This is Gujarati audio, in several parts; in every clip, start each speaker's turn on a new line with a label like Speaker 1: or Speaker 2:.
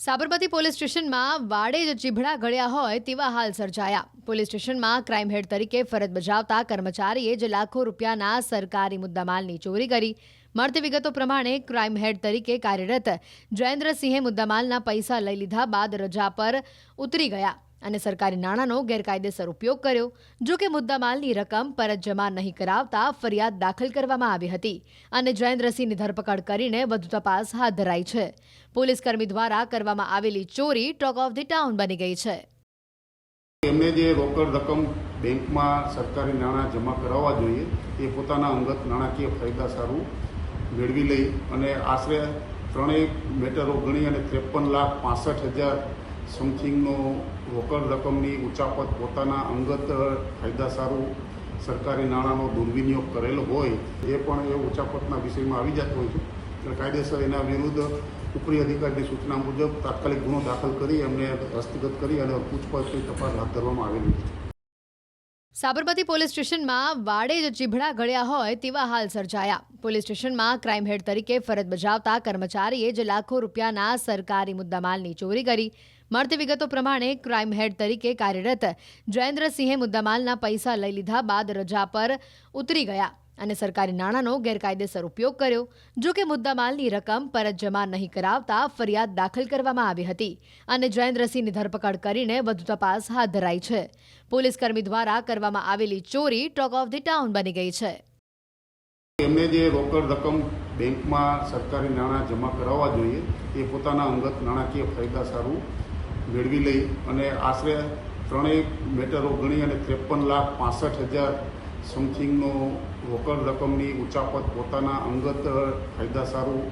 Speaker 1: સાબરમતી પોલીસ સ્ટેશનમાં વાડે જ ચીભડા ગળ્યા હોય તેવા હાલ સર્જાયા। પોલીસ સ્ટેશનમાં ક્રાઇમ હેડ તરીકે ફરજ બજાવતા કર્મચારીએ જ લાખો રૂપિયાના સરકારી મુદ્દામાલની ચોરી કરી। મળતી વિગતો પ્રમાણે ક્રાઇમ હેડ તરીકે કાર્યરત જયેન્દ્રસિંહે મુદ્દામાલના પૈસા લઈ લીધા બાદ રજા પર ઉતરી ગયા અને સરકારી નાણાંનો ગેરકાયદેસર ઉપયોગ કર્યો। જો કે મુદ્દામાલની રકમ પરત જમા નહીં કરાવતા ફરિયાદ દાખલ કરવામાં આવી હતી અને જયેન્દ્રસિંહની ધરપકડ કરીને વધુ તપાસ હાથ ધરાઈ છે। પોલીસકર્મી દ્વારા કરવામાં આવેલી ચોરી ટોક ઓફ ધી ટાઉન બની ગઈ છે।
Speaker 2: એમને જે રોકડ રકમ બેંકમાં સરકારી નાણાં જમા કરાવવા જોઈએ એ પોતાના અંગત નાણાકીય ફાયદા સારું મેળવી લઈ અને આશરે ત્રણેય મેટરો ગણી અને 53,65,000 સમથિંગનો રોકડ રકમની ઉચાપત પોતાના અંગત ફાયદા સારું સરકારી નાણાંનો દુર્વિનિયોગ કરેલો હોય એ પણ એ ઉચાપતના વિષયમાં આવી જતો હોય છે। એટલે કાયદેસર એના વિરુદ્ધ ઉપરી અધિકારીની સૂચના મુજબ તાત્કાલિક ગુનો દાખલ કરી એમને હસ્તગત કરી અને પૂછપરછની તપાસ હાથ ધરવામાં આવેલી છે।
Speaker 1: સાબરમતી પોલીસ સ્ટેશનમાં વાડે જ ચીભડા ગળ્યા હોય તેવા હાલ સર્જાયા। પોલીસ સ્ટેશનમાં ક્રાઇમ હેડ તરીકે ફરજ બજાવતા કર્મચારીએ જ લાખો રૂપિયાના સરકારી મુદ્દામાલની ચોરી કરી। મળતી વિગતો પ્રમાણે ક્રાઇમ હેડ તરીકે કાર્યરત જયેન્દ્રસિંહે મુદ્દામાલના પૈસા લઈ લીધા બાદ રજા પર ઉતરી ગયા અને સરકારી નાણાંનો ગેરકાયદેસર ઉપયોગ કર્યો। જો કે મુદ્દામાલની રકમ પરત જમા નહીં કરાવતા ફરિયાદ દાખલ કરવામાં આવી હતી અને જયેન્દ્રસિંહની ધરપકડ કરીને વધુ તપાસ હાથ ધરાઈ છે। પોલીસકર્મી દ્વારા કરવામાં આવેલી ચોરી ટોક ઓફ ધી ટાઉન બની ગઈ છે।
Speaker 2: એમને જે રોકડ રકમ બેંકમાં સરકારી નાણાં જમા કરાવવા જોઈએ એ પોતાના અંગત નાણાકીય ફાયદા સારું મેળવી લઈ અને આશરે ત્રણેય મેટરો ગણી અને 53,65,000 સમથિંગનો રોકડ રકમની ઉચાપત પોતાના અંગત ફાયદા સારું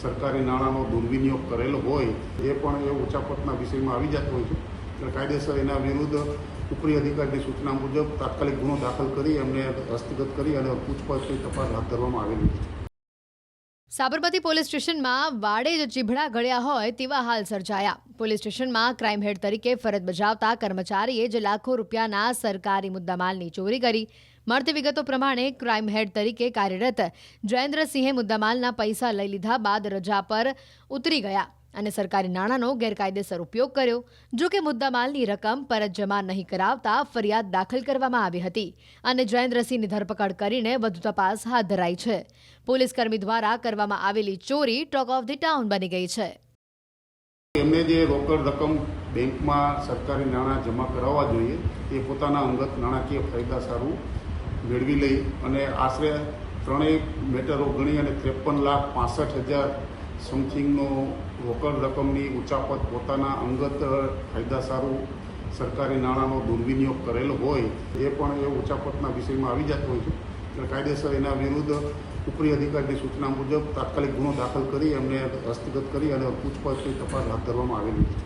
Speaker 2: સરકારી નાણાંનો દુર્વિનિયોગ કરેલો હોય એ પણ એ ઉચાપતના વિષયમાં આવી જતો હોય છે। એટલે કાયદેસર એના વિરુદ્ધ ઉપરી અધિકારીની સૂચના મુજબ તાત્કાલિક ગુનો દાખલ કરી એમને હસ્તગત કરી અને પૂછપરછની તપાસ હાથ ધરવામાં આવેલી છે।
Speaker 1: સાબરમતી પોલીસ સ્ટેશનમાં વાડે જ ચીભડા ગળ્યા હોય તેવા હાલ સર્જાયા। પોલીસ સ્ટેશનમાં ક્રાઇમ હેડ તરીકે ફરજ બજાવતા કર્મચારીએ જ લાખો રૂપિયાના સરકારી મુદ્દામાલની ચોરી કરી। મળતી વિગતો પ્રમાણે ક્રાઇમ હેડ તરીકે કાર્યરત જયેન્દ્રસિંહે મુદ્દામાલના પૈસા લઈ લીધા બાદ રજા પર ઉતરી ગયા અને સરકારી નાણાંનો ગેરકાયદેસર ઉપયોગ કર્યો। જો કે મુદ્દામાલની રકમ પરત જમા નહીં કરાવતા ફરિયાદ દાખલ કરવામાં આવી હતી અને જયેન્દ્રસિંહની ધરપકડ કરીને વધુ તપાસ હાથ ધરાઈ છે। પોલીસકર્મી દ્વારા કરવામાં આવેલી ચોરી ટોક ઓફ ધી ટાઉન બની ગઈ છે।
Speaker 2: એમને જે રોકડ રકમ બેંકમાં સરકારી નાણાં જમા કરાવવા જોઈએ એ પોતાના અંગત નાણાકીય ફાયદા સારું મેળવી લઈ અને આશરે ત્રણેય મેટરો ગણી અને 53,65,000 સમથિંગનો રોકડ રકમની ઉચાપત પોતાના અંગત ફાયદા સારું સરકારી નાણાંનો દુર્વિનિયોગ કરેલો હોય એ પણ એ ઉચાપતના વિષયમાં આવી જતો હોય છે। એટલે કાયદેસર એના વિરુદ્ધ ઉપરી અધિકારીની સૂચના મુજબ તાત્કાલિક ગુનો દાખલ કરી એમને હસ્તગત કરી અને પૂછપરછની તપાસ હાથ ધરવામાં આવેલી છે।